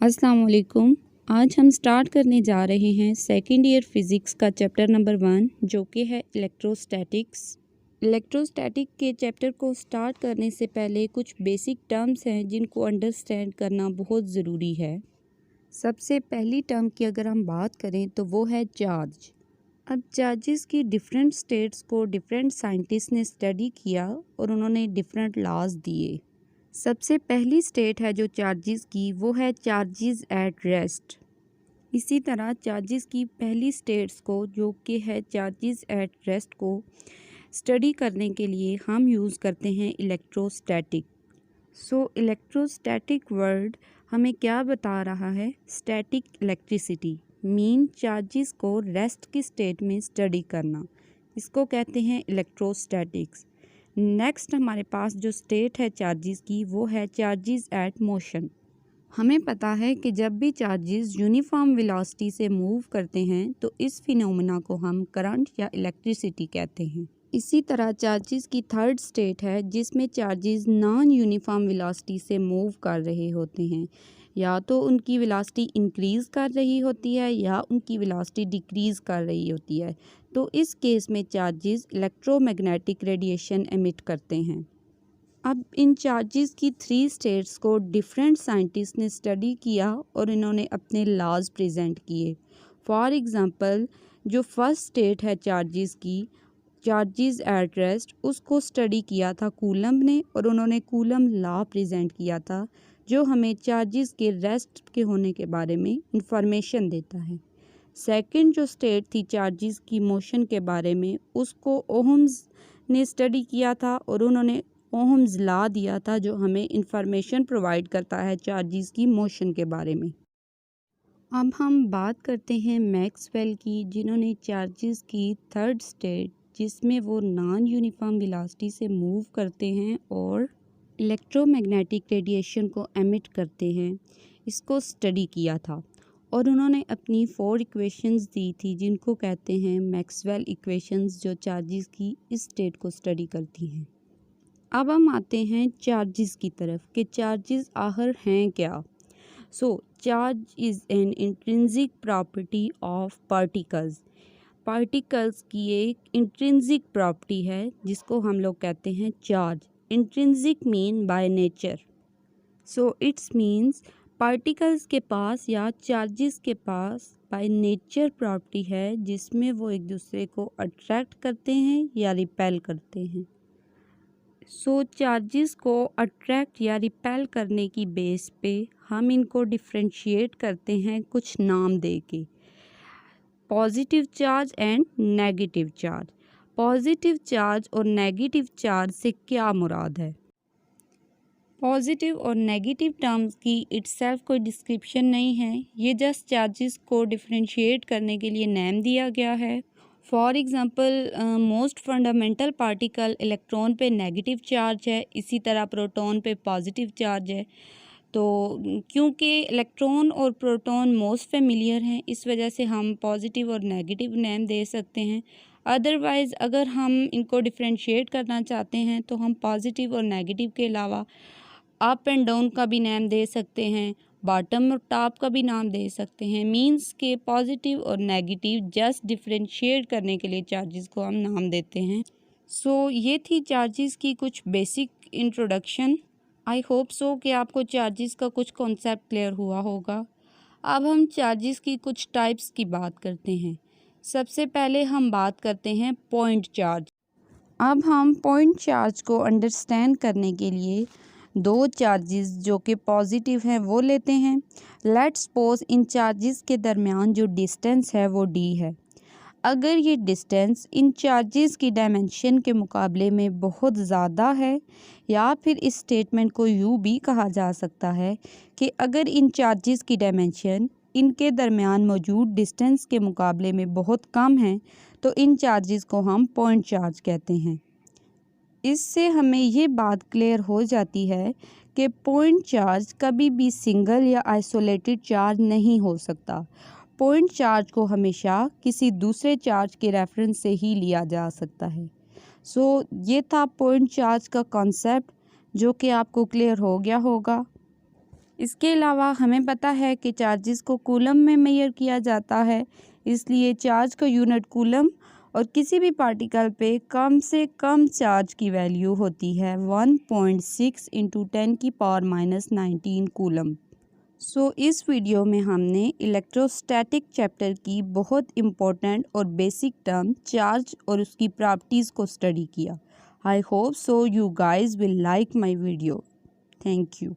अस्सलाम वालेकुम। आज हम स्टार्ट करने जा रहे हैं सेकेंड ईयर फिज़िक्स का चैप्टर नंबर 1 जो कि है इलेक्ट्रोस्टैटिक्स। इलेक्ट्रोस्टैटिक के चैप्टर को स्टार्ट करने से पहले कुछ बेसिक टर्म्स हैं जिनको अंडरस्टैंड करना बहुत ज़रूरी है। सबसे पहली टर्म की अगर हम बात करें तो वो है चार्ज। अब चार्जेस की डिफरेंट स्टेट्स को डिफरेंट साइंटिस्ट ने स्टडी किया और उन्होंने डिफरेंट लॉज दिए। सबसे पहली स्टेट है जो चार्जेस की वो है चार्जेस एट रेस्ट। इसी तरह चार्जेस की पहली स्टेट्स को जो कि है चार्जेस एट रेस्ट को स्टडी करने के लिए हम यूज़ करते हैं इलेक्ट्रोस्टैटिक। सो इलेक्ट्रोस्टैटिक वर्ड हमें क्या बता रहा है? स्टैटिक इलेक्ट्रिसिटी मीन चार्जेस को रेस्ट की स्टेट में स्टडी करना, इसको कहते हैं इलेक्ट्रोस्टैटिक्स। नेक्स्ट हमारे पास जो स्टेट है चार्जेस की वो है चार्जेस एट मोशन। हमें पता है कि जब भी चार्जेस यूनिफॉर्म वेलोसिटी से मूव करते हैं तो इस फिनोमेना को हम करंट या इलेक्ट्रिसिटी कहते हैं। इसी तरह चार्जेस की थर्ड स्टेट है जिसमें चार्जेस नॉन यूनिफॉर्म वेलोसिटी से मूव कर रहे होते हैं, या तो उनकी वेलोसिटी इंक्रीज़ कर रही होती है या उनकी वेलोसिटी डिक्रीज़ कर रही होती है। तो इस केस में चार्जेस इलेक्ट्रोमैग्नेटिक रेडिएशन एमिट करते हैं। अब इन चार्जेस की 3 स्टेट्स को डिफरेंट साइंटिस्ट ने स्टडी किया और इन्होंने अपने लॉज प्रेजेंट किए। फॉर एग्ज़ाम्पल जो फर्स्ट स्टेट है चार्जेस की, चार्जेस एट रेस्ट, उसको स्टडी किया था कूलम्ब ने और उन्होंने कूलम्ब लॉ प्रेजेंट किया था जो हमें चार्जेस के रेस्ट के होने के बारे में इंफॉर्मेशन देता है। सेकंड जो स्टेट थी चार्जेस की मोशन के बारे में, उसको ओहम्स ने स्टडी किया था और उन्होंने ओहम्स लॉ दिया था जो हमें इंफॉर्मेशन प्रोवाइड करता है चार्जेस की मोशन के बारे में। अब हम बात करते हैं मैक्सवेल की, जिन्होंने चार्जेस की थर्ड स्टेट जिसमें वो नॉन यूनिफॉर्म वेलोसिटी से मूव करते हैं और इलेक्ट्रोमैग्नेटिक रेडिएशन को एमिट करते हैं, इसको स्टडी किया था और उन्होंने अपनी 4 इक्वेशंस दी थी जिनको कहते हैं मैक्सवेल इक्वेशंस, जो चार्जेस की इस स्टेट को स्टडी करती हैं। अब हम आते हैं चार्जेस की तरफ कि चार्जेस आखिर हैं क्या। Charge is an intrinsic property of particles. Particles की एक इंट्रिंसिक प्रॉपर्टी है जिसको हम लोग कहते हैं charge. Intrinsic mean by nature, so it's means particles के पास या चार्जेस के पास बाय नेचर प्रॉपर्टी है जिसमें वो एक दूसरे को अट्रैक्ट करते हैं या रिपेल करते हैं। चार्जेस को अट्रैक्ट या रिपेल करने की बेस पे हम इनको डिफ्रेंशिएट करते हैं कुछ नाम दे के, positive charge and negative charge. Positive charge और नेगेटिव चार्ज से क्या मुराद है? पॉजिटिव और नेगेटिव टर्म्स की इटसेल्फ कोई डिस्क्रिप्शन नहीं है, ये जस्ट चार्जेस को डिफ्रेंशिएट करने के लिए नेम दिया गया है। For example most fundamental particle electron पे नेगेटिव चार्ज है, इसी तरह प्रोटॉन पे पॉजिटिव चार्ज है। तो क्योंकि इलेक्ट्रॉन और प्रोटॉन मोस्ट फेमिलियर हैं, इस वजह से हम पॉजिटिव और नेगेटिव नेम दे सकते हैं। अदरवाइज़ अगर हम इनको डिफ्रेंशिएट करना चाहते हैं तो हम पॉजिटिव और नेगेटिव के अलावा अप एंड डाउन का भी नेम दे सकते हैं, बॉटम और टॉप का भी नाम दे सकते हैं। मींस के पॉजिटिव और नेगेटिव जस्ट डिफ्रेंशिएट करने के लिए चार्जेस को हम नाम देते हैं। ये थी चार्जेस की कुछ basic introduction. I hope so कि आपको चार्जेस का कुछ कॉन्सेप्ट क्लियर हुआ होगा। अब हम चार्जेस की कुछ टाइप्स की बात करते हैं। सबसे पहले हम बात करते हैं पॉइंट चार्ज। अब हम पॉइंट चार्ज को अंडरस्टैंड करने के लिए 2 चार्जेस जो कि पॉजिटिव हैं वो लेते हैं। लेट्स सपोज इन चार्जेस के दरमियान जो डिस्टेंस है वो d है। अगर ये डिस्टेंस इन चार्जेस की डायमेंशन के मुकाबले में बहुत ज़्यादा है, या फिर इस स्टेटमेंट को यूँ भी कहा जा सकता है कि अगर इन चार्जेस की डायमेंशन इनके दरमियान मौजूद डिस्टेंस के मुकाबले में बहुत कम है, तो इन चार्जेस को हम पॉइंट चार्ज कहते हैं। इससे हमें ये बात क्लियर हो जाती है कि पॉइंट चार्ज कभी भी सिंगल या आइसोलेटेड चार्ज नहीं हो सकता। पॉइंट चार्ज को हमेशा किसी दूसरे चार्ज के रेफरेंस से ही लिया जा सकता है। ये था पॉइंट चार्ज का कॉन्सेप्ट जो कि आपको क्लियर हो गया होगा। इसके अलावा हमें पता है कि चार्जेस को कूलम में मेजर किया जाता है, इसलिए चार्ज का यूनिट कूलम और किसी भी पार्टिकल पे कम से कम चार्ज की वैल्यू होती है 1.6 × 10⁻⁻19 कूलम। इस वीडियो में हमने इलेक्ट्रोस्टैटिक चैप्टर की बहुत इम्पोर्टेंट और बेसिक टर्म चार्ज और उसकी प्रॉपर्टीज़ को स्टडी किया। I hope so you guys will like my video. Thank you.